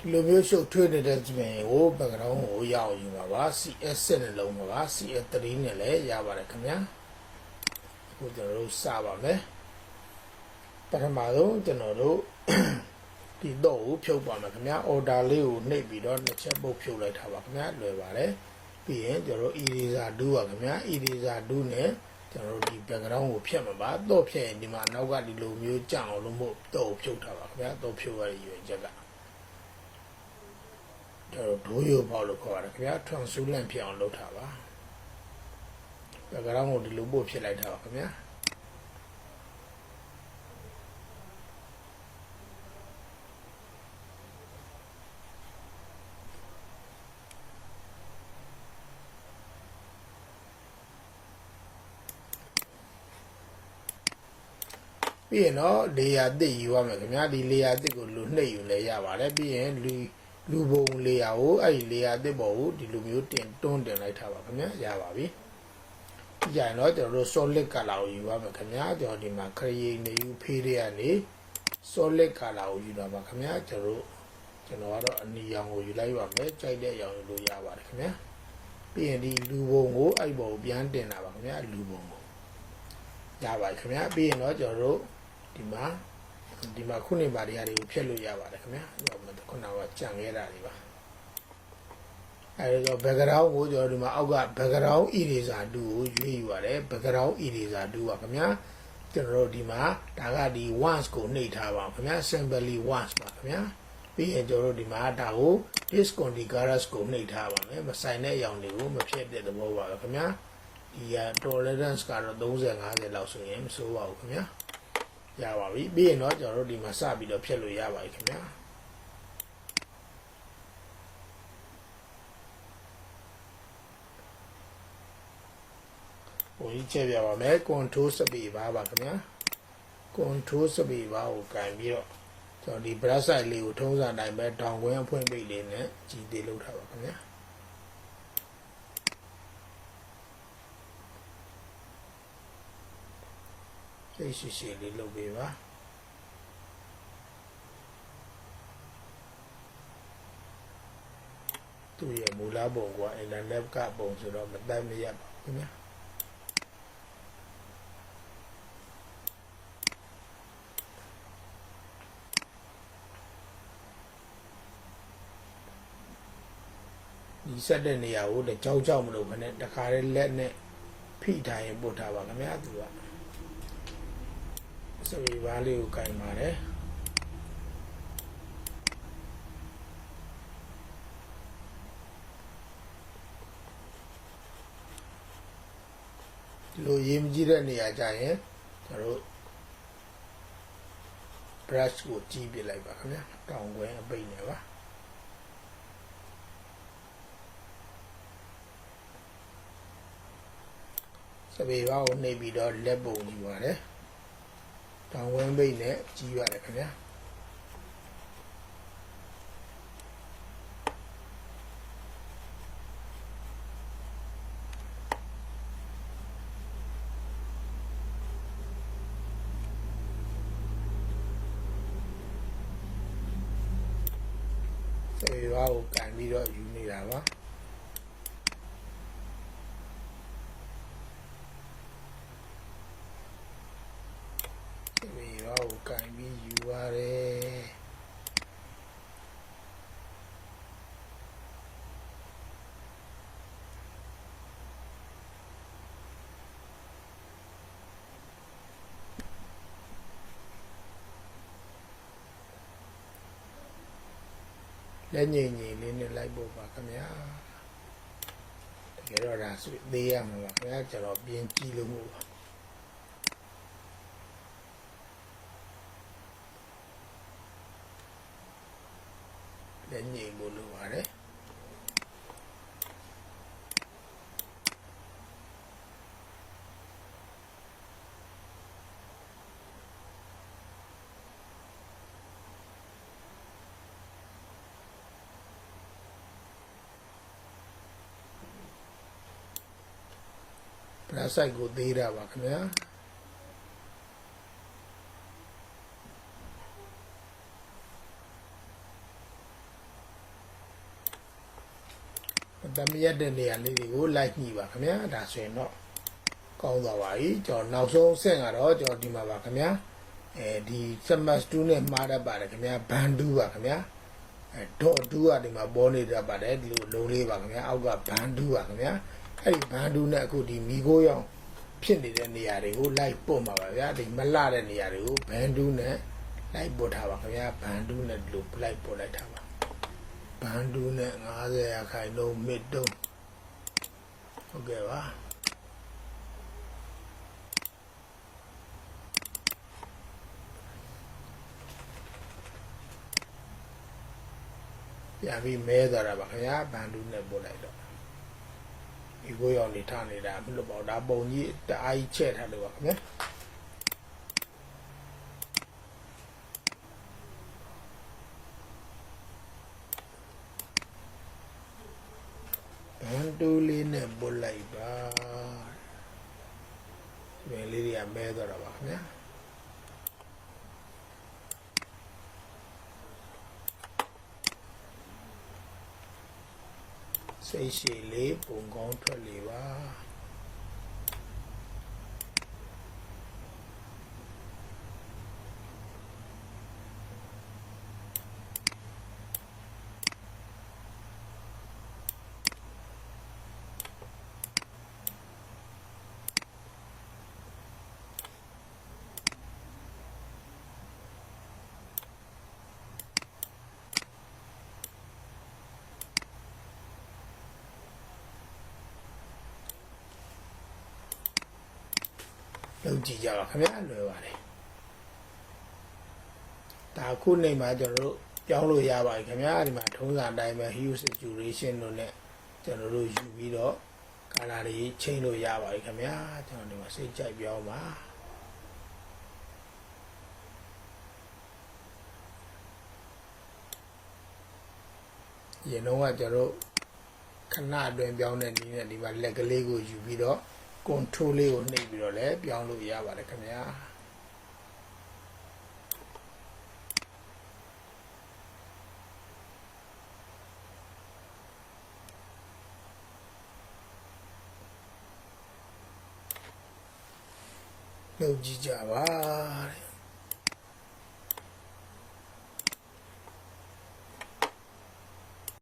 ဒီလိုမျိုးရှုပ်ထွေးနေတဲ့ဂျပန်ကို background ကိုရအောင်ယူပါပါ CS7 နဲ့လုံးပါပါ CS3 နဲ့လည်းရပါတယ်ခင်ဗျာအခုကျွန်တော်တို့စပါမယ်ပထမဆုံးကျွန်တော်တို့ဒီတော့ကိုဖြုတ်ပါမယ်ခင်ဗျာ order လေးကိုနှိပ်ပြီးတော့နှစ်ချက်ပုတ်ဖြုတ်လိုက်ထားပါခင်ဗျာလွယ်ပါတယ်ပြီးရင်ကျွန်တော်တို့ eraser tool ပါခင်ဗျာ eraser tool နဲ့ကျွန်တော်တို့ဒီ background ကိုဖြတ်မှာပါတော့ဖြတ်ရင်ဒီမှာနောက်ကဒီလိုမျိုးကြအောင်လို့မို့တော့ဖြုတ်ထားပါခင်ဗျာတော့ဖြုတ်ရတဲ့ရွယ်ချက်ကဒိုးရိုးပေါက်လို့ခေါ်ရတယ်ခင်ဗျာ translucent ဖြစ်အောင်လုပ်ထားပါ background ကိုဒီလိုပို့ဖြစ်လိုက်တာပါခင်ဗျာပြီးရင်တော့ layer အသစ်ယူရမယ်ခင်ဗျာဒီ layer အသစ်ကိုလူနှိပ်ယူလဲရပါတယ်ပြီးရင်လူပုံ layer ကိုအဲ့ဒီ layer အသစ်ပေါ်ကိုဒီလိုမျိုးတွန်းတင်လိုက်ထားပါခင်ဗျာရပါပြီကြရင်တော့ကျွန်တော်တို့ solid color ကိုယူရမယ်ခင်ဗျာကျွန်တော်ဒီမှာ create new field တွေကနေ solid color ကိုယူတော့ပါခင်ဗျာကျွန်တော်ကတော့အနီရောင်ကိုယူလိုက်ပါမယ်ကြိုက်တဲ့အရောင်ယူလို့ရပါတယ်ခင်ဗျာပြီးရင်ဒီလူပုံကိုအဲ့ပေါ်ကိုပြန်တင်တာပါခင်ဗျာလူပုံကိုရပါတယ်ခင်ဗျာပြီးရင်တော့ကျွန်တော်တို့ဒီမှာခုနေပါတွေကိုဖြတ်လို့ရပါတယ်ခင်ဗျာခုနကကြံခဲ့တာတွေပါအဲဒီတော့ background ကိုကျွန်တော်ဒီမှာအောက်က background eraser tool ကိုရွေးယူရတယ် background eraser tool ပါခင်ဗျာကျွန်တော်တို့ဒီမှာဒါကဒီ once ကိုနှိပ်ထားပါခင်ဗျာ simply once ပါခင်ဗျာပြီးရင်ကျွန်တော်တို့ဒီမှာဒါကို discontinuous ကိုနှိပ်ထားပါမယ်မဆိုင်တဲ့အရောင်တွေကိုမဖြစ်တဲ့သဘောပါပဲခင်ဗျာဒီtolerance ကတော့30 50လောက်ဆိုရင်မဆိုးပါဘူးခင်ဗျာရပါပြီပြီးရင်တော့ကျွန်တော်တို့ဒီမှာစပြီးတော့ဖြတ်လို့ရပါပြီခင်ဗျာဟိုကြီးချက်ပြပါမယ် control space bar ပါခင်ဗျာ control space bar ကိုကင်ပြီးတော့ကျွန်တော်ဒီ brush size လေးကိုထုံးစံတိုင်းပဲတောင်ကွင်းအဖွင့်ပိတ်လေးနဲ့ကြီးသေးလုပ်ထားပါခင်ဗျာရှိလေးလုပ်ပေးပါသူ့ရဲ့မူလပုံက internet ကပုံဆိုတော့မတတ်မရပါဘူးခင်ဗျာဒီဆက်တဲ့နေရာကိုလည်းကြောက်မလို့ခနဲ့တခါလေးလက်နဲ့ဖိထားရင်ပို့ထားပါခင်ဗျာသူကစပီဘားလေးကိုကင်ပါတယ်လိုရေးမကြည့်တဲ့နေရာကြရင်ကျွန်တော်တို့ brush ကိုကြီးပြလိုက်ပါခင်ဗျာတောင်ကွင်းအပိတ်နေပါစပီဘားကိုနှိပ်ပြီးတော့လက်ပုံယူပါတယ်တောင်ဝင်းပိတ်နဲ့ကြီးရတယ်ခင်ဗျာစေရွာကိုကန်ပြီးတော့ယူနေတာပါကင်ပြီးယူရတယ်လက်ငယ်လေးနဲ့လိုက်ဖို့ပါခင်ဗျာတကယ်တော့ဒါဆိုသေးရမှာပါခင်ဗျာကျွန်တော်ပြင်ကြည့်လို့မို့ပါလက်ညှိဖို့လိုပါတယ်ပလက်ဆိုင်ကိုသေးတာပါခင်ဗျာ တမရက်တဲ့နေရာလေးတွေကိုလိုက်ညှိပါခင်ဗျာဒါဆိုရင်တော့ကောင်းသွားပါပြီကျွန်တော်နောက်ဆုံးအဆင့်ကတော့ကျွန်တော်ဒီမှာပါခင်ဗျာဒီစမတ်2နဲ့မှားတတ်ပါတယ်ခင်ဗျာဘန်ဒူးပါခင်ဗျာဒေါ်2ကဒီမှာပေါ်နေတတ်ပါတယ်ဒီလိုလုံးလေးပါခင်ဗျာအောက်ကဘန်ဒူးပါခင်ဗျာအဲ့ဒီဘန်ဒူးနဲ့အခုဒီမီကိုရောင်ဖြစ်နေတဲ့နေရာတွေကိုလိုက်ပို့မှာပါဗျာဒီမလှတဲ့နေရာတွေကိုဘန်ဒူးနဲ့လိုက်ပို့ထားပါခင်ဗျာဘန်ဒူးနဲ့ဒီလိုလိုက်ပို့လိုက်ထားပါဘန်ဒူးနဲ့50ရာခိုင်နှုန်းမစ်တုံးဟုတ်ကဲ့ပါပြန်ပြီးမဲသွားတာပါခင်ဗျာဘန်ဒူးနဲ့ပို့လိုက်တော့ဒီကိုရောင်နေထားနေတာမလို့ပေါ့ဒါပုံကြီးတအားကြီးချက်ထားလို့ပါခင်ဗျာဘန်ဒူးလေးနဲ့ပို့လိုက်ပါဒီလေးတွေကမဲသွားတာပါခင်ဗျာစိတ်ရှိလေးပုံကောင်းထွက်လေပါလုပ်ကြည့်ကြပါခင်ဗျာလွယ်ပါတယ်ဒါခုနေမှာကျွန်တော်တို့ပြောင်းလို့ရပါတယ်ခင်ဗျာဒီမှာထုံးစံအတိုင်းပဲ hue saturation လို့ ਨੇ ကျွန်တော်တို့ယူပြီးတော့ color တွေချိန်လို့ရပါတယ်ခင်ဗျာကျွန်တော်ဒီမှာစိတ်ကြိုက်ပြောင်းပါရင်တော့ကကျွန်တော်ခဏအတွင်းပြောင်းတဲ့နည်းနဲ့ဒီမှာလက်ကလေးကိုယူပြီးတော့control လေးကိုနှိပ်ပြီးတော့လည်းပြောင်းလို့ရပါတယ်ခင်ဗျာလုပ်ကြည့်ကြပါ